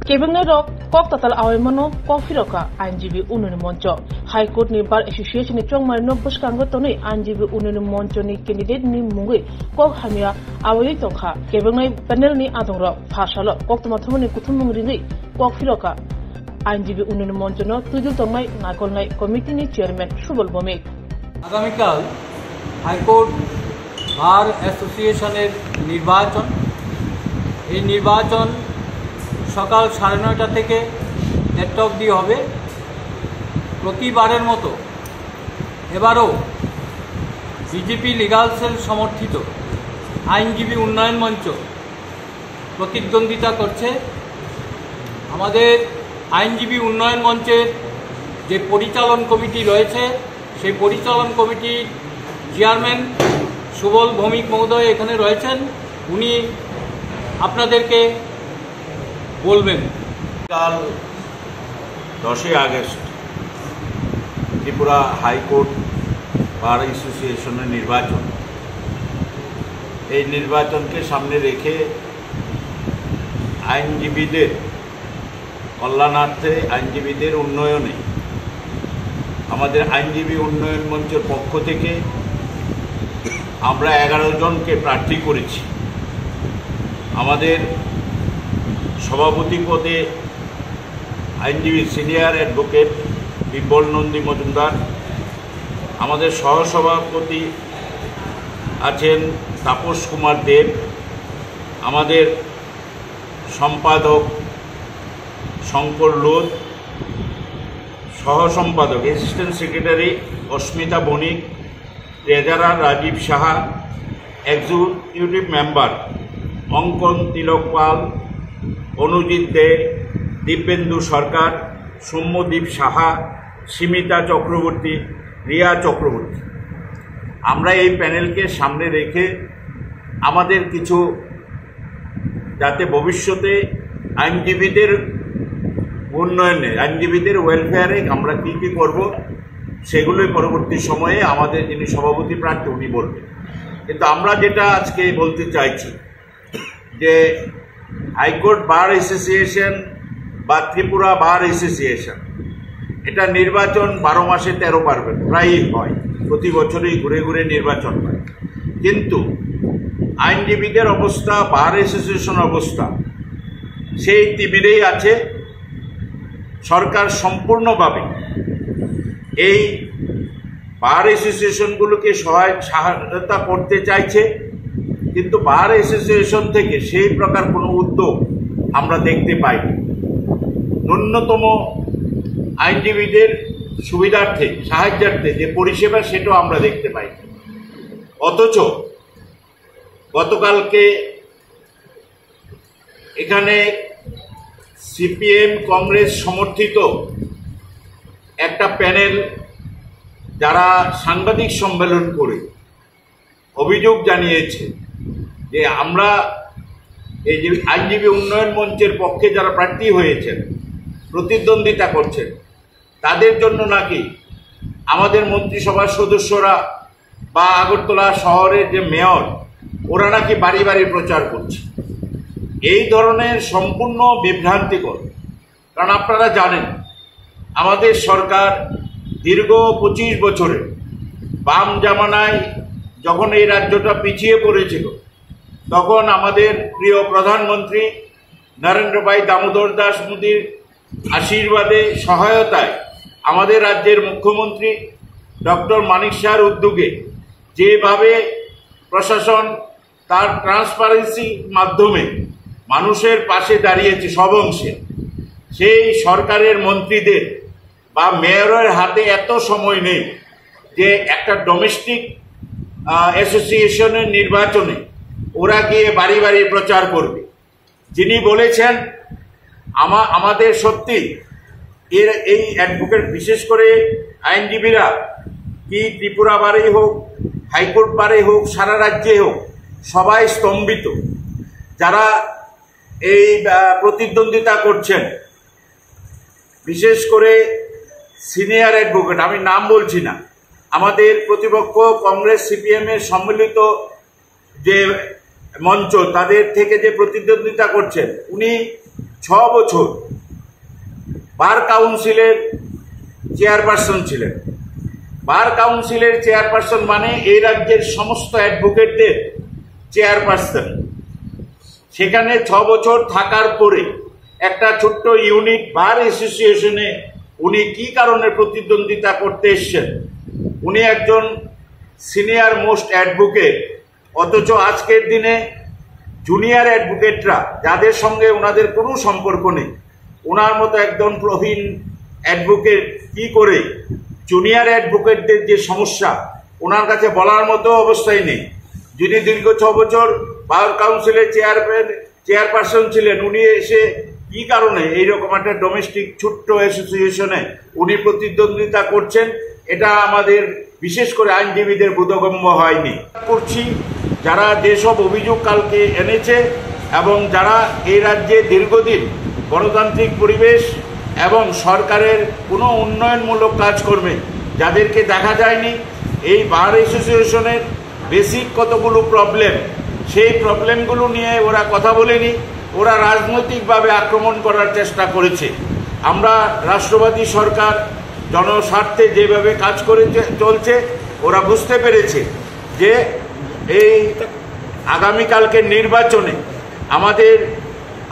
কেবিনে rock cock তাতাল আওয়াইমানো cock ফিরকা আইনজীবী উন্নয়ন মঞ্চ হাইকোর্ট নি বার এসোসিয়েশন নি চংমাই নব্বসকাঙ্গ তनै আইনজীবী উন্নয়ন মঞ্চ নি ক্যান্ডিডেট নি মুঙ্গৈ কক হামিয়া আওয়াই তংখা কেবিনে প্যানেল নি আদং রক ভাষাল কক তমাথমনি কুথুমুং রিঙ্গৈ কক ফিরকা আইনজীবী উন্নয়ন মঞ্চ ন তুজুল তংমাই নাগলনাই কমিটি নি চেয়ারম্যান সুবল ভৌমিক আগামীকাল হাইকোর্ট বার অ্যাসোসিয়েশনের নির্বাচন। এই নির্বাচন সকাল 9:30 থেকে 1টা অবধি হবে। প্রতিবারের মতো এবারও বিজেপি লিগাল সেল সমর্থিত আইনজীবী উন্নয়ন মঞ্চ প্রতিদ্বন্দ্বিতা করছে। আমাদের আইনজীবী উন্নয়ন মঞ্চের যে পরিচালন কমিটি রয়েছে সেই পরিচালন কমিটির চেয়ারম্যান সুবল ভৌমিক মহোদয় এখানে রয়েছেন, উনি আপনাদেরকে বলবেন। কাল 10 আগস্ট ত্রিপুরা হাইকোর্ট বার অ্যাসোসিয়েশনের নির্বাচন। এই নির্বাচনকে সামনে রেখে আইনজীবীদের কল্যাণার্থে, আইনজীবীদের উন্নয়নে আমাদের আইনজীবী উন্নয়ন মঞ্চের পক্ষ থেকে আমরা 11 জনকে প্রার্থী করেছি। আমাদের সভাপতি পদে আইনজীবী সিনিয়র অ্যাডভোকেট বিপ্লব নন্দী মজুমদার, আমাদের সহসভাপতি আছেন তাপস কুমার দেব, আমাদের সম্পাদক শঙ্কর লোধ, সহসম্পাদক assistant secretary Asmita Banik, treasurer Rajib Saha, executive member Ankan Tilak পাল, অনুজিৎ দে, দীপেন্দু সরকার, সৌম্যদীপ সাহা, সীমিতা চক্রবর্তী, রিয়া চক্রবর্তী। আমরা এই প্যানেলকে সামনে রেখে আমাদের কিছু যাতে ভবিষ্যতে আইনজীবীদের উন্নয়নে, আইনজীবীদের ওয়েলফেয়ারে আমরা কী কী করব সেগুলোই পরবর্তী সময়ে আমাদের যিনি সভাপতি প্রার্থী উনি বলবেন। কিন্তু আমরা যেটা আজকে বলতে চাইছি যে হাইকোর্ট বার অ্যাসোসিয়েশন বা ত্রিপুরা বার অ্যাসোসিয়েশন, এটা নির্বাচন 12 মাসে 13 পার্বণ প্রায়ই হয়, প্রতি বছরই ঘুরে ঘুরে নির্বাচন হয়। কিন্তু আইনজীবীদের অবস্থা, বার অ্যাসোসিয়েশন অবস্থা সেই তিমিরেই আছে। সরকার সম্পূর্ণভাবে এই বার অ্যাসোসিয়েশনগুলোকে সহায়তা করতে চাইছে, কিন্তু বার অ্যাসোসিয়েশন থেকে সেই প্রকার কোনো উদ্যোগ আমরা দেখতে পাই। ন্যূনতম আইনজীবীদের সুবিধার্থে, সাহায্যার্থে যে পরিষেবা সেটাও আমরা দেখতে পাই। অথচ গতকালকে এখানে সিপিএম কংগ্রেস সমর্থিত একটা প্যানেল যারা সাংবাদিক সম্মেলন করে অভিযোগ জানিয়েছে যে আমরা এই যে আইনজীবী উন্নয়ন মঞ্চের পক্ষে যারা প্রার্থী হয়েছেন, প্রতিদ্বন্দ্বিতা করছেন, তাদের জন্য নাকি আমাদের মন্ত্রিসভার সদস্যরা বা আগরতলা শহরের যে মেয়র ওরা নাকি বাড়ি বাড়ি প্রচার করছে। এই ধরনের সম্পূর্ণ বিভ্রান্তিকর। কারণ আপনারা জানেন আমাদের সরকার দীর্ঘ 25 বছরে বাম জামানায় যখন এই রাজ্যটা পিছিয়ে পড়েছিল, তখন আমাদের প্রিয় প্রধানমন্ত্রী নরেন্দ্র ভাই দামোদর দাস মোদীর আশীর্বাদে, সহায়তায় আমাদের রাজ্যের মুখ্যমন্ত্রী ডক্টর মানিক শাহর উদ্যোগে যেভাবে প্রশাসন তার ট্রান্সপারেন্সির মাধ্যমে মানুষের পাশে দাঁড়িয়েছে সব অংশে, সেই সরকারের মন্ত্রীদের বা মেয়রের হাতে এত সময় নেই যে একটা ডোমেস্টিক অ্যাসোসিয়েশনের নির্বাচনে ওরা গিয়ে বাড়ি বাড়ি প্রচার করবে। যিনি বলেছেন আমাদের সত্যি এই অ্যাডভোকেট, বিশেষ করে আইনজীবীরা, কি ত্রিপুরা বারেই হোক, হাইকোর্ট বারে হোক, সারা রাজ্যে হোক, সবাই স্তম্ভিত। যারা এই প্রতিদ্বন্দ্বিতা করছেন, বিশেষ করে সিনিয়র অ্যাডভোকেট, আমি নাম বলছি না, আমাদের প্রতিপক্ষ কংগ্রেস সিপিএমের সম্মিলিত যে মঞ্চ, তাদের থেকে যে প্রতিদ্বন্দ্বিতা করছেন, উনি 6 বছর বার কাউন্সিলের চেয়ারপারসন ছিলেন। বার কাউন্সিলের চেয়ারপারসন মানে এই রাজ্যের সমস্ত অ্যাডভোকেটদের চেয়ারপারসন। সেখানে 6 বছর থাকার পরে একটা ছোট্ট ইউনিট বার অ্যাসোসিয়েশনে উনি কি কারণে প্রতিদ্বন্দ্বিতা করতে এসছেন? উনি একজন সিনিয়র মোস্ট অ্যাডভোকেট, অথচ আজকের দিনে জুনিয়র অ্যাডভোকেটরা যাদের সঙ্গে ওনাদের কোনো সম্পর্ক নেই, ওনার মতো একজন প্রবীণ অ্যাডভোকেট কি করে জুনিয়র অ্যাডভোকেটদের যে সমস্যা ওনার কাছে বলার মতো অবস্থায় নেই। যিনি দীর্ঘ 6 বছর বার কাউন্সিলের চেয়ারপারসন ছিলেন, উনি এসে কি কারণে এইরকম একটা ডোমেস্টিক ছোট্ট অ্যাসোসিয়েশনে উনি প্রতিদ্বন্দ্বিতা করছেন, এটা আমাদের বিশেষ করে আইনজীবীদের বোধগম্য হয়নি। করছি যারা যেসব অভিযোগ কালকে এনেছে এবং যারা এই রাজ্যে দীর্ঘদিন গণতান্ত্রিক পরিবেশ এবং সরকারের কোনো উন্নয়নমূলক কাজকর্মে যাদেরকে দেখা যায়নি, এই বার অ্যাসোসিয়েশনের বেসিক কতগুলো প্রবলেম, সেই প্রবলেমগুলো নিয়ে ওরা কথা বলেনি, ওরা রাজনৈতিকভাবে আক্রমণ করার চেষ্টা করেছে। আমরা রাষ্ট্রবাদী সরকার জনস্বার্থে যেভাবে কাজ করে চলছে, ওরা বুঝতে পেরেছে যে এই আগামীকালকের নির্বাচনে আমাদের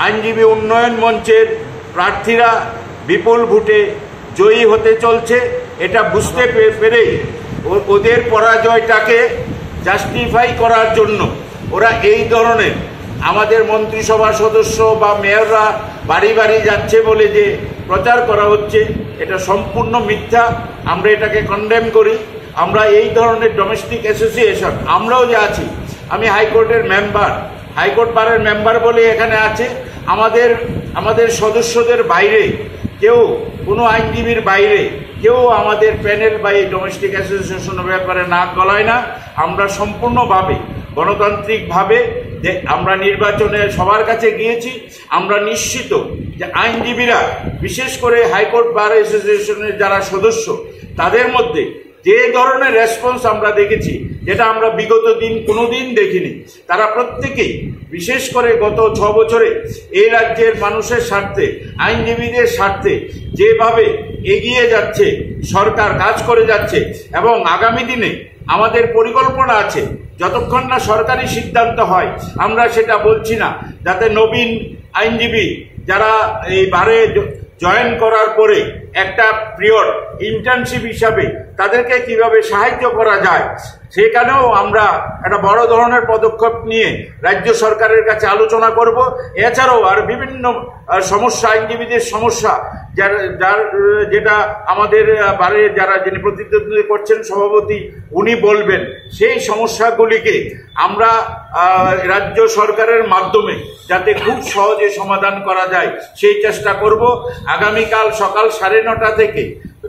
আইনজীবী উন্নয়ন মঞ্চের প্রার্থীরা বিপুল ভোটে জয়ী হতে চলছে। এটা বুঝতে পেরেই ওদের পরাজয়টাকে জাস্টিফাই করার জন্য ওরা এই ধরনের আমাদের মন্ত্রিসভা সদস্য বা মেয়ররা বাড়ি বাড়ি যাচ্ছে বলে যে প্রচার করা হচ্ছে, এটা সম্পূর্ণ মিথ্যা। আমরা এটাকে কন্ডেম করি। আমরা এই ধরনের ডোমেস্টিক অ্যাসোসিয়েশন, আমরাও যে আছি, আমি হাইকোর্টের মেম্বার, হাইকোর্ট বারের মেম্বার বলে এখানে আছে, আমাদের সদস্যদের বাইরে কেউ, কোনো আইনজীবীর বাইরে কেউ আমাদের প্যানেল বা এই ডোমেস্টিক অ্যাসোসিয়েশনের ব্যাপারে নাক গলায় না। আমরা সম্পূর্ণভাবে গণতান্ত্রিকভাবে যে আমরা নির্বাচনে সবার কাছে গিয়েছি। আমরা নিশ্চিত যে আইনজীবীরা, বিশেষ করে হাইকোর্ট বার অ্যাসোসিয়েশনের যারা সদস্য, তাদের মধ্যে যে ধরনের রেসপন্স আমরা দেখেছি, যেটা আমরা বিগত দিন কোনোদিন দেখিনি, তারা প্রত্যেকেই বিশেষ করে গত 6 বছরে এই রাজ্যের মানুষের স্বার্থে, আইনজীবীদের স্বার্থে যেভাবে এগিয়ে যাচ্ছে, সরকার কাজ করে যাচ্ছে, এবং আগামী দিনে আমাদের পরিকল্পনা আছে, যতক্ষণ না সরকারি সিদ্ধান্ত হয় আমরা সেটা বলছি না, যাতে নবীন আইনজীবী যারা এই বারে জয়েন করার পরে একটা পিরিয়ড ইন্টার্নশিপ হিসাবে তাদেরকে কিভাবে সাহায্য করা যায়, সেখানেও আমরা একটা বড় ধরনের পদক্ষেপ নিয়ে রাজ্য সরকারের কাছে আলোচনা করব। এছাড়াও আর বিভিন্ন সমস্যা, আইনজীবীদের সমস্যা যেটা আমাদের বারে যিনি প্রতিদ্বন্দ্বিতা করছেন সভাপতি, উনি বলবেন, সেই সমস্যাগুলিকে আমরা রাজ্য সরকারের মাধ্যমে যাতে খুব সহজে সমাধান করা যায় সেই চেষ্টা করব। আগামীকাল সকাল 9:30 থেকে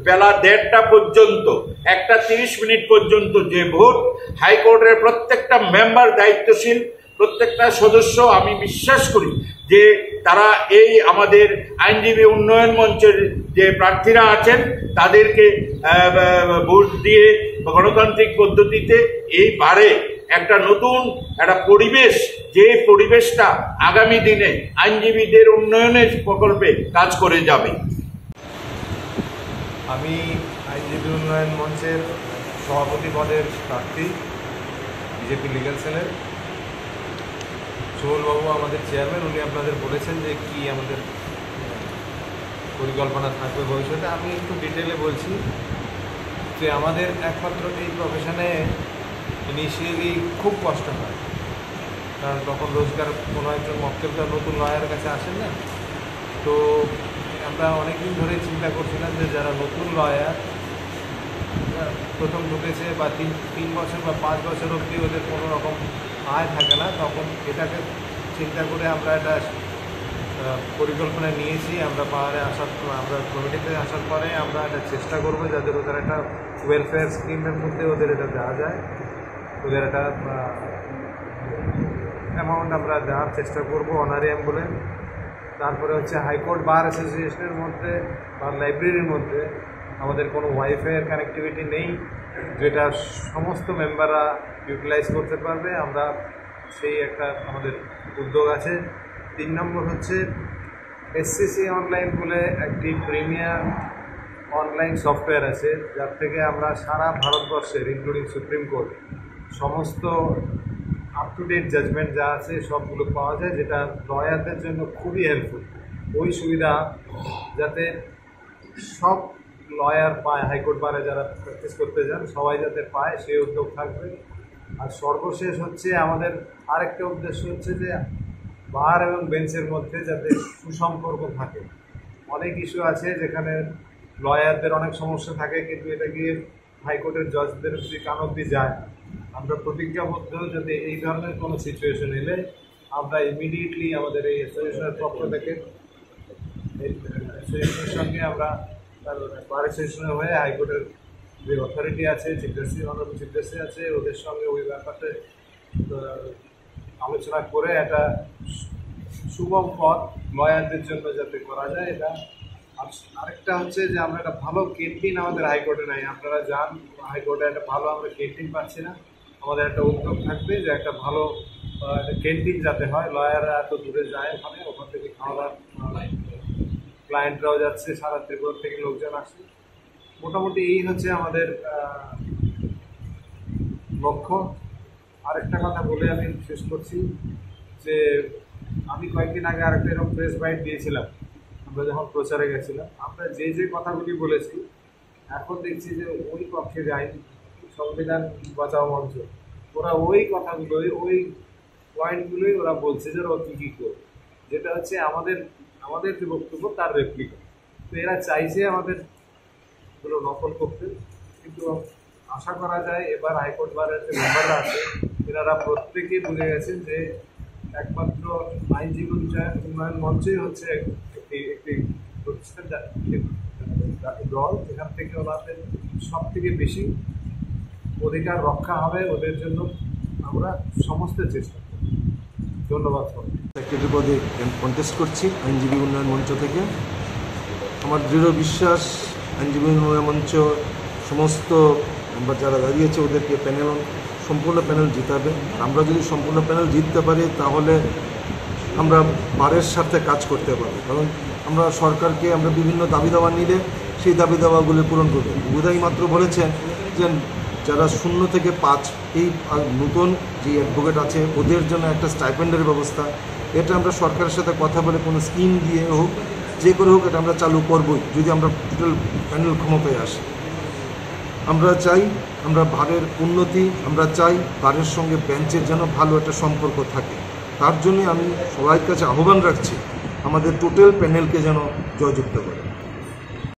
বেলা 1:30 পর্যন্ত 1:30 পর্যন্ত যে ভোট, হাইকোর্টের প্রত্যেকটা মেম্বার দায়িত্বশীল, প্রত্যেকটা সদস্য, আমি বিশ্বাস করি যে তারা এই আমাদের আইনজীবী উন্নয়ন মঞ্চের যে প্রার্থীরা আছেন তাদেরকে ভোট দিয়ে গণতান্ত্রিক পদ্ধতিতে এই বারে একটা নতুন একটা পরিবেশ, যে পরিবেশটা আগামী দিনে আইনজীবীদের উন্নয়নের প্রকল্পে কাজ করে যাবে। আমি আইনজীবী উন্নয়ন মঞ্চের সভাপতি পদের প্রার্থী, বিজেপি লিগ্যাল সেলের। সুবলবাবু আমাদের চেয়ারম্যান, উনি আপনাদের বলেছেন যে কি আমাদের পরিকল্পনা থাকবে ভবিষ্যতে। আমি একটু ডিটেলে বলছি যে আমাদের একমাত্র এই প্রফেশনে ইনিশিয়ালি খুব কষ্ট হয়, কারণ তখন রোজগার কোনো একজন মক্কেলরা নতুন লয়ারের কাছে আসেন না। তো আমরা অনেকদিন ধরে চিন্তা করছিলাম যে যারা নতুন লয়ার প্রথম ঢুকেছে বা 3 বছর বা 5 বছর অবধি ওদের কোনো রকম আয় থাকে না, তখন এটাকে চিন্তা করে আমরা একটা পরিকল্পনা নিয়েছি। আমরা কমিটিতে আসার পরে আমরা একটা চেষ্টা করবো যাদের ওদের একটা ওয়েলফেয়ার স্কিমের মধ্যে ওদের এটা দেওয়া যায়, ওদের একটা অ্যামাউন্ট আমরা দেওয়ার চেষ্টা করবো অনারিয়াম বলে। তারপরে হচ্ছে হাইকোর্ট বার অ্যাসোসিয়েশনের মধ্যে বা লাইব্রেরির মধ্যে আমাদের কোনো ওয়াইফাইয়ের কানেক্টিভিটি নেই, যেটা সমস্ত মেম্বাররা ইউটিলাইজ করতে পারবে। আমরা সেই একটা আমাদের উদ্যোগ আছে। 3 নম্বর হচ্ছে এসসিসি অনলাইন বলে একটি প্রিমিয়াম অনলাইন সফটওয়্যার আছে, যার থেকে আমরা সারা ভারতবর্ষের ইনক্লুডিং সুপ্রিম কোর্ট সমস্ত আপ টু ডেট জাজমেন্ট যা আছে সবগুলো পাওয়া যায়, যেটা লয়ারদের জন্য খুবই হেল্পফুল। ওই সুবিধা যাতে সব লয়ার পায়, হাইকোর্ট বারে যারা প্র্যাকটিস করতে যান সবাই যাতে পায় সেই উদ্যোগ থাকবে। আর সর্বশেষ হচ্ছে আমাদের আরেকটা উদ্দেশ্য হচ্ছে যে বার এবং বেঞ্চের মধ্যে যাতে সুসম্পর্ক থাকে। অনেক ইস্যু আছে যেখানে লয়ারদের অনেক সমস্যা থাকে, কিন্তু এটা গিয়ে হাইকোর্টের জজদের কান অব্দি যায় না। আমরা প্রতিজ্ঞাবদ্ধ যাতে এই ধরনের কোনো সিচুয়েশন এলে আমরা ইমিডিয়েটলি আমাদের এই অ্যাসোসিয়েশনের পক্ষ থেকে অ্যাসোসিয়েশনের সঙ্গে আমরা বার অ্যাসোসিয়েশনের হয়ে হাইকোর্টের যে অথরিটি আছে, chief justice, honourable chief justice আছে, ওদের সঙ্গে ওই ব্যাপারটা আলোচনা করে একটা সুগম পথ লয়ারদের জন্য যাতে করা যায় এটা। আর আরেকটা হচ্ছে যে আমরা একটা ভালো ক্যান্টিন আমাদের হাইকোর্টে নাই। আপনারা যান হাইকোর্টে, একটা ভালো আমরা ক্যান্টিন পাচ্ছি না। আমাদের একটা উদ্যোগ থাকবে যে একটা ভালো ক্যান্টিন যাতে হয়, লয়াররা এত দূরে যায় ওখান থেকে খাওয়া দাওয়া, ক্লায়েন্টরাও যাচ্ছে, সারা ত্রিপুরা থেকে লোকজন আসে। মোটামুটি এই হচ্ছে আমাদের লক্ষ্য। আরেকটা কথা বলে আমি শেষ করছি যে আমি কয়েকদিন আগে আরেকটা এরকম প্রেস বাইট দিয়েছিলাম, আমরা যখন প্রচারে গেছিলাম। আমরা যে যে কথাগুলি বলেছি এখন দেখছি যে ওই পক্ষে যাই সংবিধান বাঁচাও মঞ্চ, ওরা ওই কথাগুলোই ওই পয়েন্টগুলোই ওরা বলছে যে ওরা কী করবে, যেটা হচ্ছে আমাদের যে বক্তব্য তার রেপ্লিকা। তো এরা চাইছে আমাদের গুলো নকল করতে, কিন্তু আশা করা যায় এবার হাইকোর্ট বারের যে মেম্বাররা আছে এনারা প্রত্যেকেই বুঝে গেছেন যে একমাত্র আইনজীবী উন্নয়ন মঞ্চই হচ্ছে একটি প্রতিষ্ঠান দল, যেখান থেকে ওনাদের সব থেকে বেশি অধিকার রক্ষা হবে। ওদের জন্য আমরা সমস্ত চেষ্টা করি। ধন্যবাদ। সেক্রেটারি পদে কন্টেস্ট করছি আইনজীবী উন্নয়ন মঞ্চ থেকে। আমার দৃঢ় বিশ্বাস আইনজীবী উন্নয়ন মঞ্চ সমস্ত মেম্বার যারা দাঁড়িয়েছে ওদেরকে সম্পূর্ণ প্যানেল জিতাবে। আমরা যদি সম্পূর্ণ প্যানেল জিততে পারি তাহলে আমরা বারের সাথে কাজ করতে পারবো, কারণ আমরা সরকারকে আমরা বিভিন্ন দাবি দাওয়া নিলে সেই দাবি দাওয়াগুলো পূরণ করবো। বুধাই মাত্র বলেছেন যে যারা 0 থেকে 5 এই নতুন যে অ্যাডভোকেট আছে ওদের জন্য একটা স্টাইপেন্ডের ব্যবস্থা, এটা আমরা সরকারের সাথে কথা বলে কোনো স্কিম দিয়ে হোক যে করে হোক এটা আমরা চালু করবই যদি আমরা টোটাল প্যানেল ক্ষমতায় আসি। আমরা চাই আমরা বারের উন্নতি, আমরা চাই বারের সঙ্গে বেঞ্চের যেন ভালো একটা সম্পর্ক থাকে। তার জন্য আমি সবার কাছে আহ্বান রাখছি আমাদের টোটাল প্যানেলকে যেন জয়যুক্ত করে।